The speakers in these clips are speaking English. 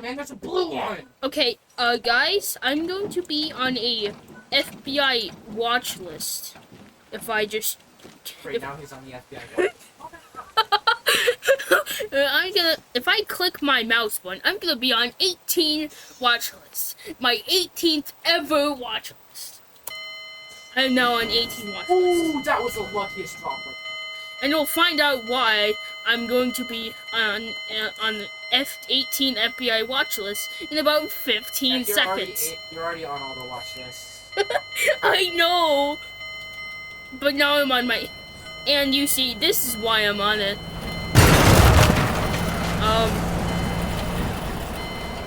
on, man. There's a blue one. Okay, guys, I'm going to be on a FBI watch list. If I just... Right now he's on the FBI watch. if I click my mouse button, I'm gonna be on 18 watch lists. My 18th ever watch list. I'm now on 18 watch lists. Ooh, that was the luckiest drop. And you'll find out why I'm going to be on F18 FBI watch list in about 15 seconds. You're already on all the watch lists. I know! But now I'm on my... And you see, this is why I'm on it.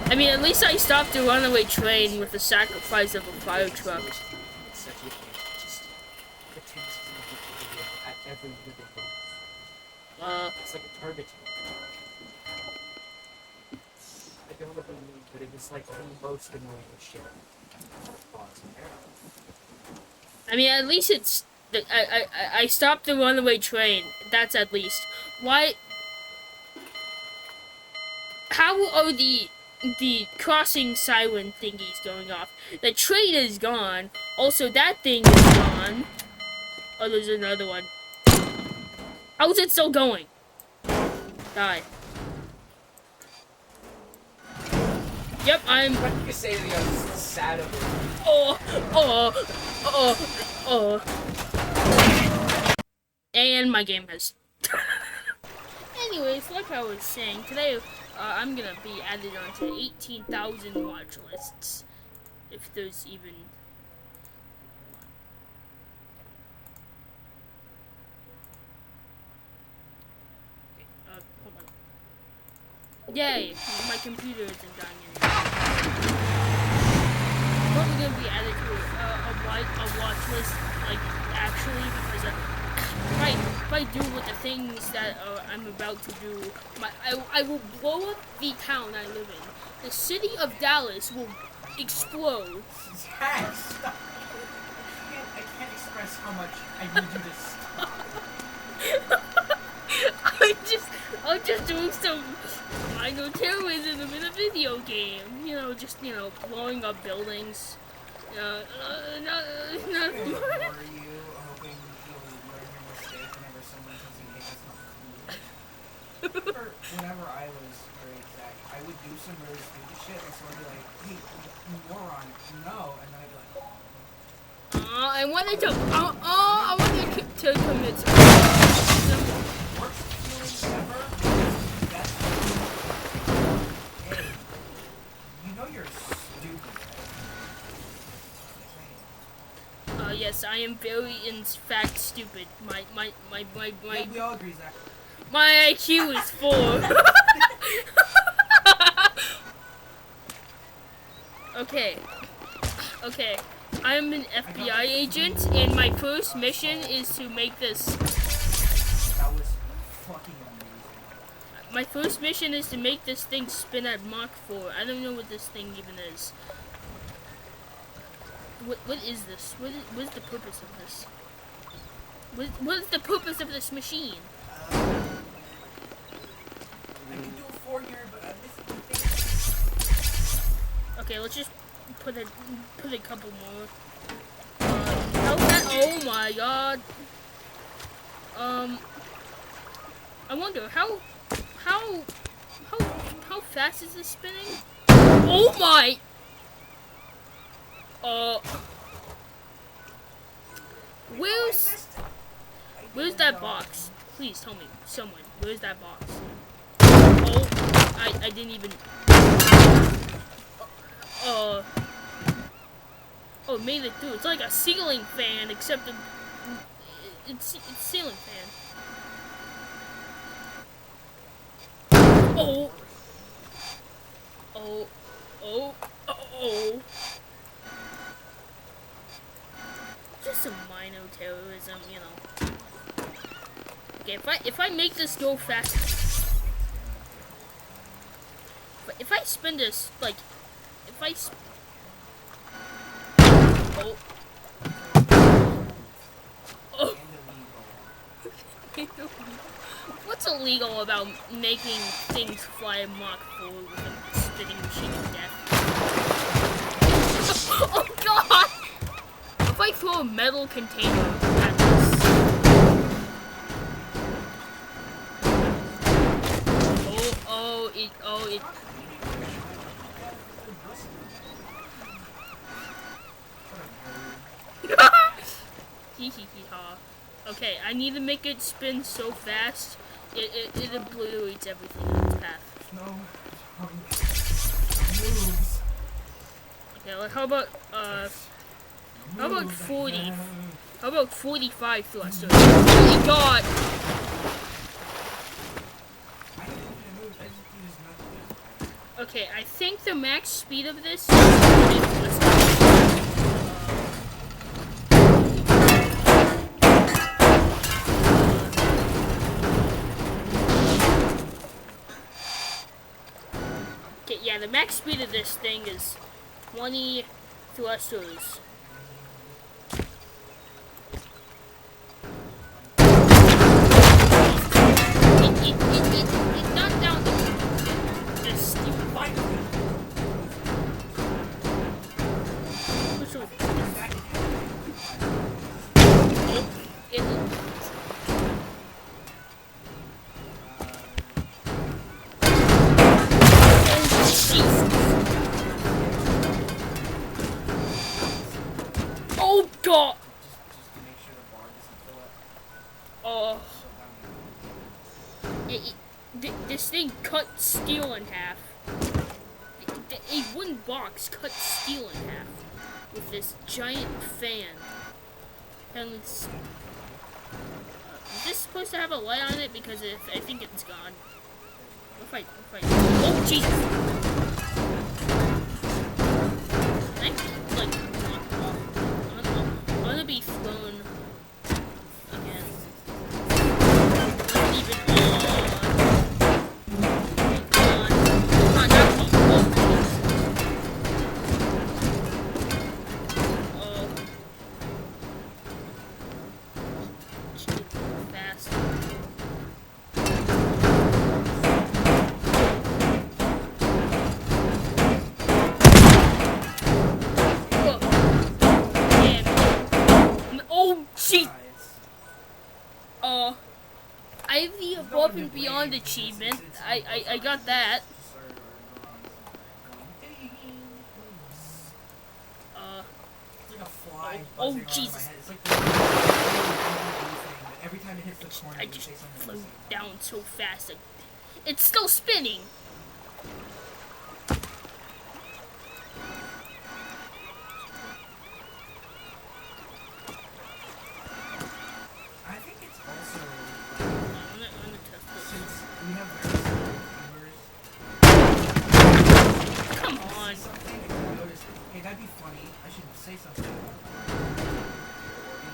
I mean, at least I stopped the runaway train with the sacrifice of a fire truck. It's like a target. I don't know what it means, but it was like the most annoying shit. I mean, at least it's... I stopped the runaway train. That's at least. Why... How are the crossing siren thingies going off? The train is gone. Also, that thing is gone. Oh, there's another one. How is it still going? Die. Yep, I'm... What did you say to the other sad of it? And my game has... Anyways, like I was saying, today I'm gonna be added onto 18,000 watch lists. If there's even... Hold on. Yay! My computer isn't dying anymore. I'm probably gonna be added to a watch list, like, actually, because if I do with the things that I'm about to do, I will blow up the town I live in. The city of Dallas will explode. Yes! Stop. I can't express how much I need you to stop. I'm just doing some minor terrorism in a video game. You know, just, blowing up buildings. Were you hoping you'll learn your mistake whenever someone tells you, hey, that's not cool? Whenever I was very exact, I would do some really stupid shit, and so I'd be like, hey, you moron, no, and then I'd be like, I wanted to commit some... worst feeling ever? That's hey, you know you're stupid, right? Yes, I am very, in fact, stupid. Yeah, we all agree, Zach. My IQ is 4. Okay. I'm an FBI agent, and my first mission is to make this... That was fucking amazing. My first mission is to make this thing spin at Mach 4. I don't know what this thing even is. What is this? What is the purpose of this? What is the purpose of this machine? I can do it for you, but I missed the thing. Okay, let's just put a couple more. How's that? Oh my god. I wonder how fast is this spinning? Oh my. Where's that box? Please tell me, someone. Where's that box? Oh, I didn't even. Oh, it made it through. It's like a ceiling fan, except it's ceiling fan. Oh. Just some minor terrorism, you know. Okay, if I make this go fast, if I spin this, like, What's illegal about making things fly Mach 4 with a spinning machine to death. Oh god! If I throw a metal container at this. It. Hee hee hee ha. Okay, I need to make it spin so fast, it obliterates everything in its path. No. Moves. Okay, like how about 40? How about 45 thrusters? Oh my god! Okay, I think the max speed of this is 40 thrusters. Okay, yeah, the max speed of this thing is 20 thrusters. It knocked down the steel pipe. Oh god! This thing cut steel in half. A wooden box cut steel in half with this giant fan. And it's, is this supposed to have a light on it? Because I think it's gone. We'll fight. Oh Jesus! I'm gonna be thrown again. Not even I have the above and beyond achievement. I got that. It's like a fly. Oh Jesus! It's like every time it hits the corner, I just flew down so fast. It's still spinning. Come on. Hey, that'd be funny. I should say something.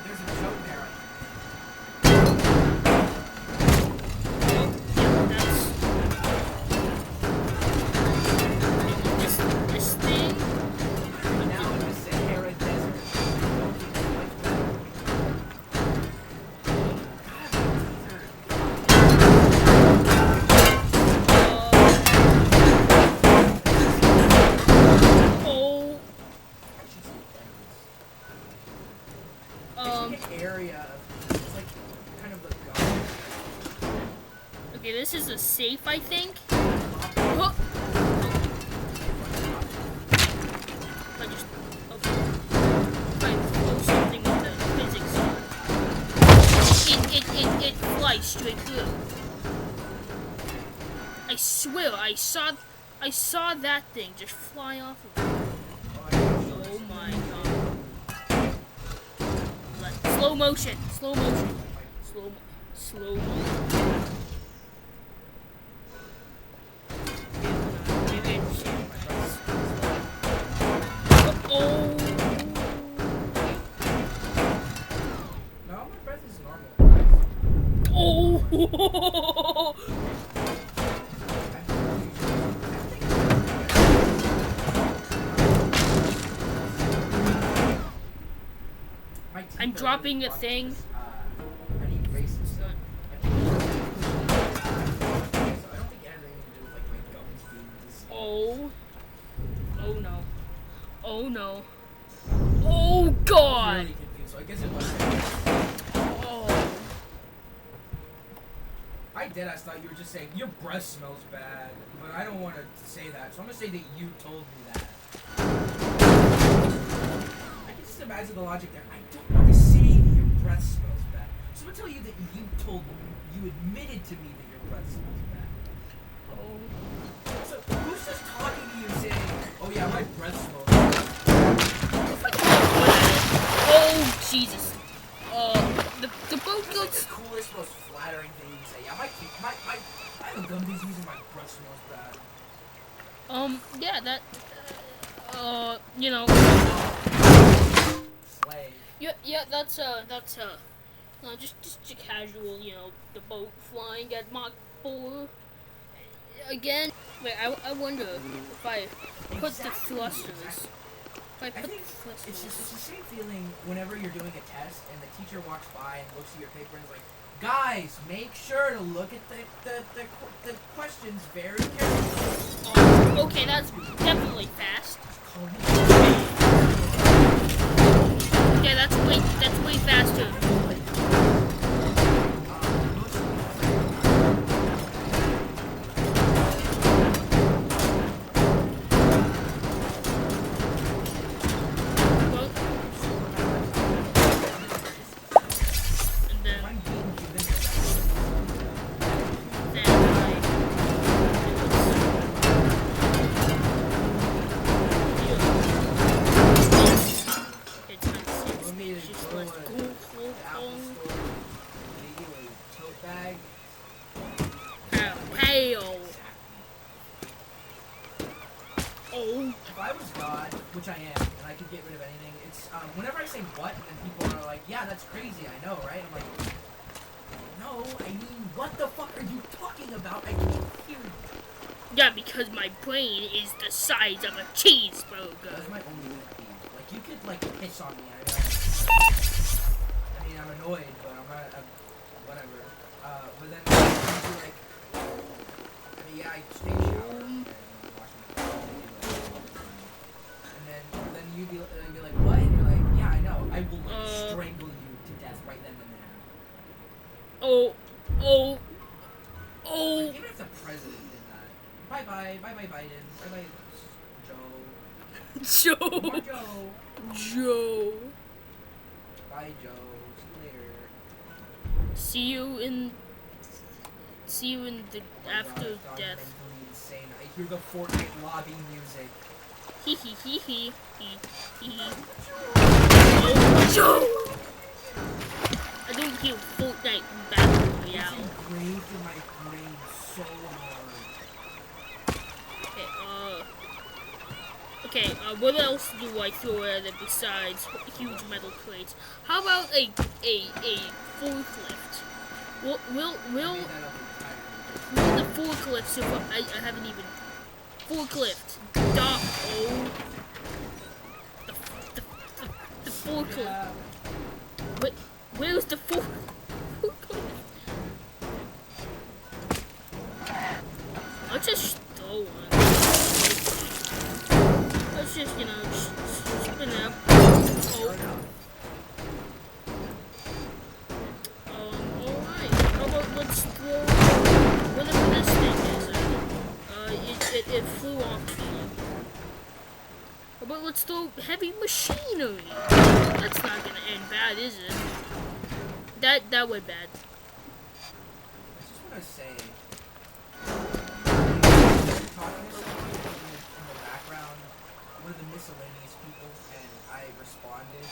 There's a joke there. This thing. Now in the Sahara Desert. Area of, it's like kind of a garden. Okay, this is a safe, I think. I just throw something with the physics. It flies straight through. I swear, I saw that thing just fly off of it. Oh my god. Slow motion. Slow motion. Oh. No, my breath is normal. Oh. I'm dropping a thing. I need racing stuff. So I don't think anything to do with like my gums being this. Oh. Oh no. Oh god! Really confused. So I guess it was. Oh. I deadass thought you were just saying your breath smells bad, but I don't want to say that, so I'm gonna say that you told me that. I can just imagine the logic there. I don't want to say that your breath smells bad, so I'm gonna tell you that you told me, you admitted to me that your breath smells bad. Oh. So who's just talking to you saying, "Oh yeah, my breath smells bad"? Oh Jesus. The boat That's like goes. the coolest, most flattering thing you can say. Yeah, I have a gum disease and my breath smells bad. Yeah, that. You know. Slay. Yeah, that's just a casual, you know, the boat flying at Mach 4. Again, wait, I wonder if I put the thrusters. If I I put think the thrusters. it's the same feeling whenever you're doing a test and the teacher walks by and looks at your paper and is like, "Guys, make sure to look at the questions very carefully." Okay, that's definitely fast. Yeah, that's way faster. Well, and then Oh, If I was God, which I am, and I could get rid of anything, it's whenever I say what, and people are like, "Yeah, that's crazy, I know, right?" I'm like, "No, I mean, what the fuck are you talking about? I can't hear you." yeah, because my brain is the size of a cheeseburger. That's my only pet peeve. Like, you could like piss on me. I mean, I'm annoyed, but whatever. But then you'd be like, I mean, yeah, I just take a shower and wash my face. And then you'd be like, what? And you're like, yeah, I know. I will like, strangle you to death right then and there. Oh. Like, even if the president did that. Bye Biden. Bye Joe. Joe. More Joe. Joe. Bye Joe. See you later. See you in the after death. Insane. I hear the Fortnite lobby music. Hee hee hee hee hee hee. Oh, Joe! I don't hear Fortnite battle royale. It's engraved in my brain so hard. Okay, what else do I throw at it besides huge metal crates? How about a forklift? Will the forklift survive? I haven't even forklift. Oh, the forklift. Yeah. Where's the forklift? Let's just throw one. Let's just, you know, spin it up. Alright. How about let's throw whatever this thing is. It flew off me. How about let's throw heavy machinery? That's not gonna end bad, is it? That went bad. I just want to say, talking to someone in the background, one of the miscellaneous people, and I responded.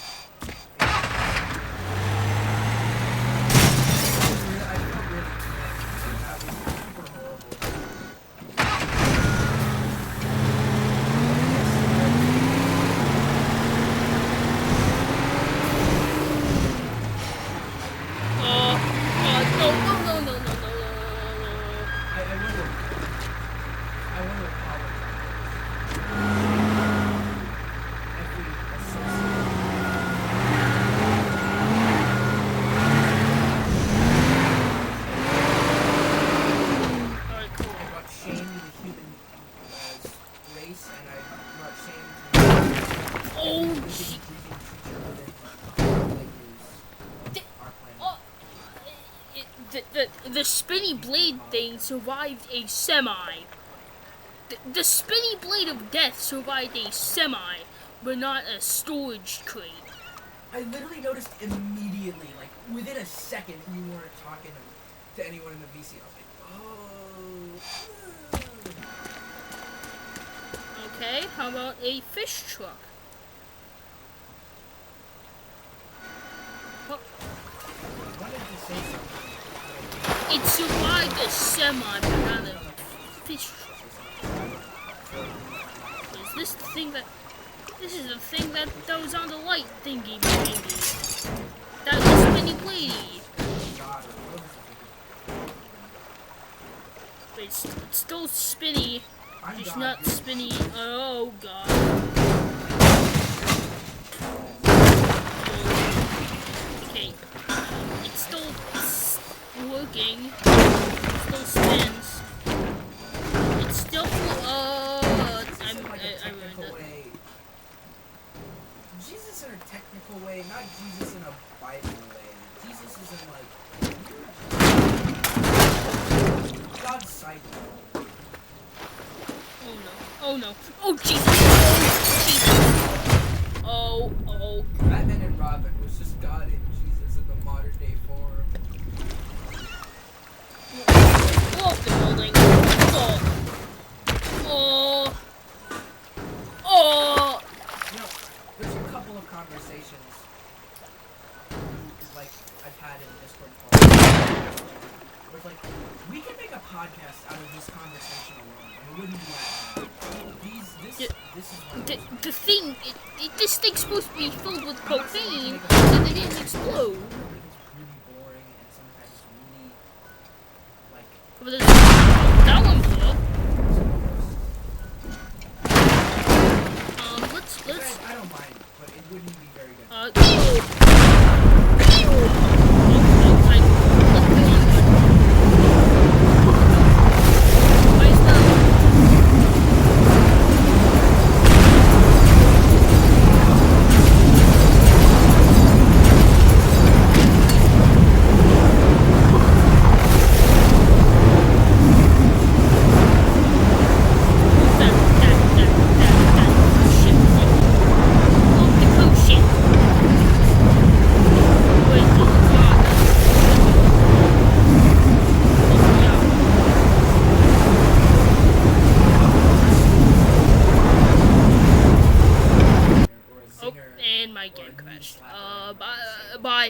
I felt really connected. That was super horrible. No. I wonder brought shame to Oh, every living, gee. breathing creature within our planet. Oh, the spinny blade thing survived a semi. The spinny blade of death survived a semi, but not a storage crate. I literally noticed immediately, like within a second, you weren't talking to anyone in the VC. I was like, oh. Okay, how about a fish truck? I wanted to say something. It survived a semi, but not a fish truck. Is this the thing that... This is the thing that was on the light thingy thingy. That was the spinny bladey. But it's still spinny. Just not spinny. Oh god. Okay. It's still working. It still spins. It's still I ruined it. Jesus in a technical way, not Jesus in a Bible way. Jesus is in like God's side. Oh no. Oh no. Oh Jesus. Oh Jesus. Oh. Batman and Robin was just God and Jesus in the modern day form. Blow up the building. Oh. You know, there's a couple of conversations like I've had in Discord calls where it's like, we can make a podcast out of this conversation alone, and it wouldn't be that bad. This is one of those ones. The thing, this thing's supposed to be filled with cocaine, and it didn't explode. It's really boring and sometimes really like But that one blew up. Let's. I don't mind, but it wouldn't be very good. And my game crashed. Bye.